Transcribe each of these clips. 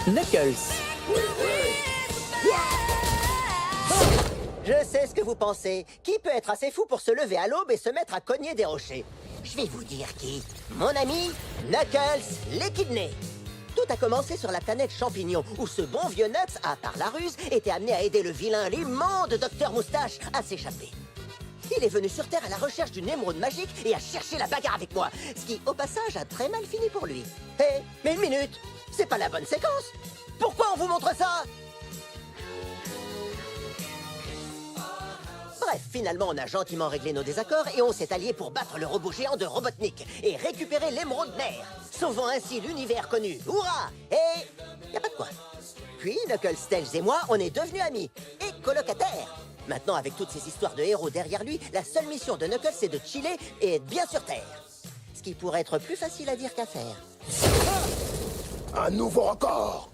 Knuckles. Je sais ce que vous pensez. Qui peut être assez fou pour se lever à l'aube et se mettre à cogner des rochers? Je vais vous dire qui. Mon ami, Knuckles l'Équidné. Tout a commencé sur la planète Champignon, où ce bon vieux Nuts a, par la ruse, été amené à aider le vilain, l'immonde Docteur Moustache à s'échapper. Il est venu sur Terre à la recherche d'une émeraude magique et a cherché la bagarre avec moi, ce qui, au passage, a très mal fini pour lui. Hé, mais une minute, c'est pas la bonne séquence. Pourquoi on vous montre ça? Bref, finalement, on a gentiment réglé nos désaccords et on s'est alliés pour battre le robot géant de Robotnik et récupérer l'émeraude mère, sauvant ainsi l'univers connu. Hurrah! Et... y a pas de quoi. Puis, Knuckles, Tails et moi, on est devenus amis et colocataires. Maintenant, avec toutes ces histoires de héros derrière lui, la seule mission de Knuckles, c'est de chiller et être bien sur Terre. Ce qui pourrait être plus facile à dire qu'à faire. Un nouveau record!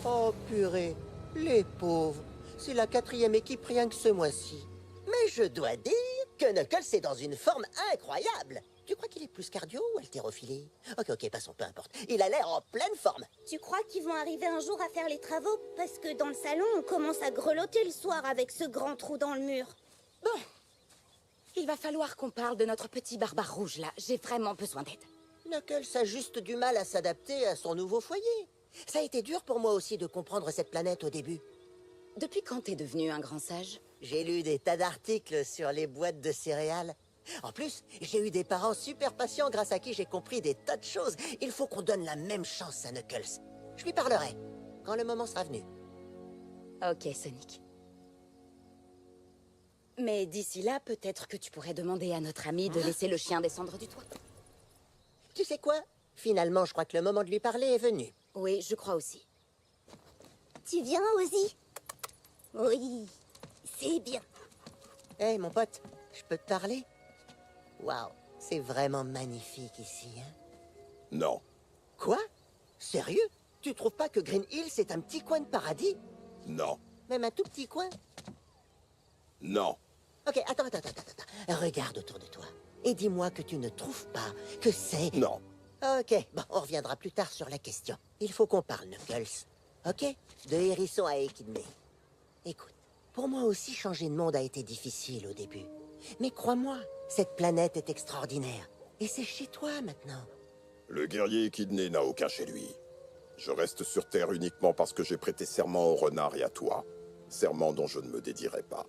Oh purée, les pauvres. C'est la 4e équipe rien que ce mois-ci. Mais je dois dire que Knuckles est dans une forme incroyable. Tu crois qu'il est plus cardio ou haltérophilie? Ok, passons, peu importe. Il a l'air en pleine forme. Tu crois qu'ils vont arriver un jour à faire les travaux? Parce que dans le salon, on commence à grelotter le soir avec ce grand trou dans le mur. Bon, il va falloir qu'on parle de notre petit barbare rouge, là. J'ai vraiment besoin d'aide. Knuckles a juste du mal à s'adapter à son nouveau foyer. Ça a été dur pour moi aussi de comprendre cette planète au début. Depuis quand t'es devenu un grand sage? J'ai lu des tas d'articles sur les boîtes de céréales. En plus, j'ai eu des parents super patients grâce à qui j'ai compris des tas de choses. Il faut qu'on donne la même chance à Knuckles. Je lui parlerai quand le moment sera venu. Ok, Sonic. Mais d'ici là, peut-être que tu pourrais demander à notre ami de laisser le chien descendre du toit. Tu sais quoi? Finalement, je crois que le moment de lui parler est venu. Oui, je crois aussi. Tu viens, Ozzy? Oui, c'est bien. Hé, mon pote, je peux te parler? Waouh, c'est vraiment magnifique ici, hein? Non. Quoi? Sérieux? Tu trouves pas que Green Hill, c'est un petit coin de paradis? Non. Même un tout petit coin? Non. Ok, attends. Regarde autour de toi. Et dis-moi que tu ne trouves pas que c'est... Non. Ok, bon, on reviendra plus tard sur la question. Il faut qu'on parle, Knuckles. Ok? De hérisson à Équidné. Écoute, pour moi aussi, changer de monde a été difficile au début. Mais crois-moi, cette planète est extraordinaire. Et c'est chez toi maintenant. Le guerrier Équidné n'a aucun chez lui. Je reste sur Terre uniquement parce que j'ai prêté serment au renard et à toi. Serment dont je ne me dédierai pas.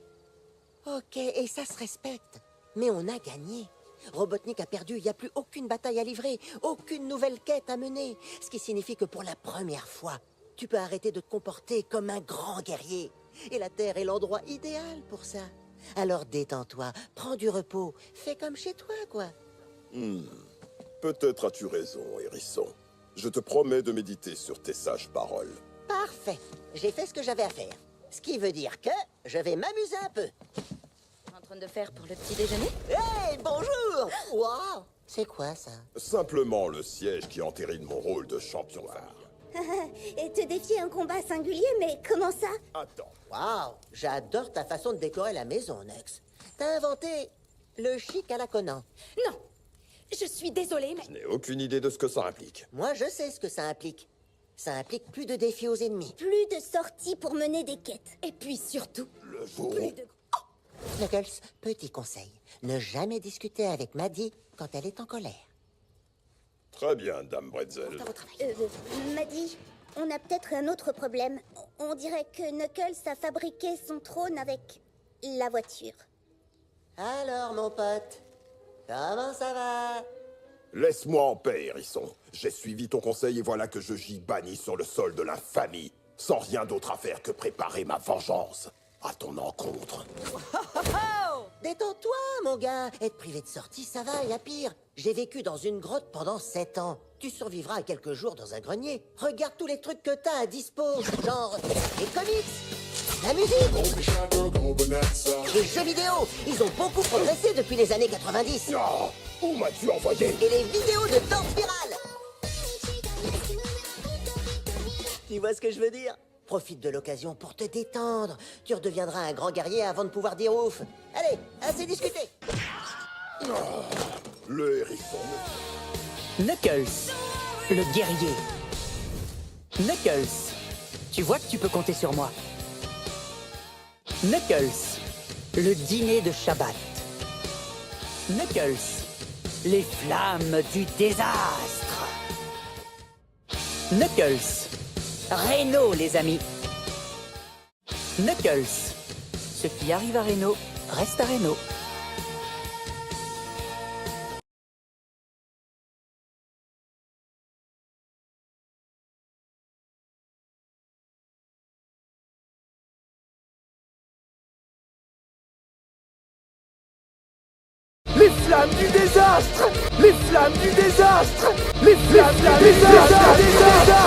Ok, et ça se respecte. Mais on a gagné. Robotnik a perdu, il n'y a plus aucune bataille à livrer, aucune nouvelle quête à mener. Ce qui signifie que pour la première fois, tu peux arrêter de te comporter comme un grand guerrier. Et la Terre est l'endroit idéal pour ça. Alors détends-toi, prends du repos, fais comme chez toi, quoi. Peut-être as-tu raison, hérisson. Je te promets de méditer sur tes sages paroles. Parfait, j'ai fait ce que j'avais à faire. Ce qui veut dire que je vais m'amuser un peu. En train de faire pour le petit déjeuner? Hey, bonjour! Wow! C'est quoi ça? Simplement le siège qui entérine mon rôle de champion phare. Et te défier un combat singulier, mais comment ça? Attends. Wow! J'adore ta façon de décorer la maison, Nux. T'as inventé le chic à la Conan. Non! Je suis désolée, mais... Je n'ai aucune idée de ce que ça implique. Moi, je sais ce que ça implique. Ça implique plus de défis aux ennemis. Plus de sorties pour mener des quêtes. Et puis surtout, Le jour plus où... de... Knuckles, petit conseil. Ne jamais discuter avec Maddie quand elle est en colère. Très bien, Dame Bretzel. Maddy, on a peut-être un autre problème. On dirait que Knuckles a fabriqué son trône avec la voiture. Alors, mon pote, comment ça va? Laisse-moi en paix, hérisson. J'ai suivi ton conseil et voilà que je gis banni sur le sol de l'infamie, sans rien d'autre à faire que préparer ma vengeance à ton encontre. Détends-toi, mon gars. Être privé de sortie, ça va, y a pire. J'ai vécu dans une grotte pendant 7 ans. Tu survivras à quelques jours dans un grenier. Regarde tous les trucs que t'as à dispo. Genre, les comics, la musique, les jeux vidéo. Ils ont beaucoup progressé depuis les années 90. Oh, où m'as-tu envoyé? Et les vidéos de danse virale. Tu vois ce que je veux dire? Profite de l'occasion pour te détendre. Tu redeviendras un grand guerrier avant de pouvoir dire ouf. Allez, assez discuté. Le hérisson. Knuckles, le guerrier. Knuckles, tu vois que tu peux compter sur moi. Knuckles, le dîner de Shabbat. Knuckles, les flammes du désastre. Knuckles, Reno les amis. Knuckles, ce qui arrive à Reno reste à Reno. Les flammes du désastre! Les flammes du désastre! Les flammes du désastre!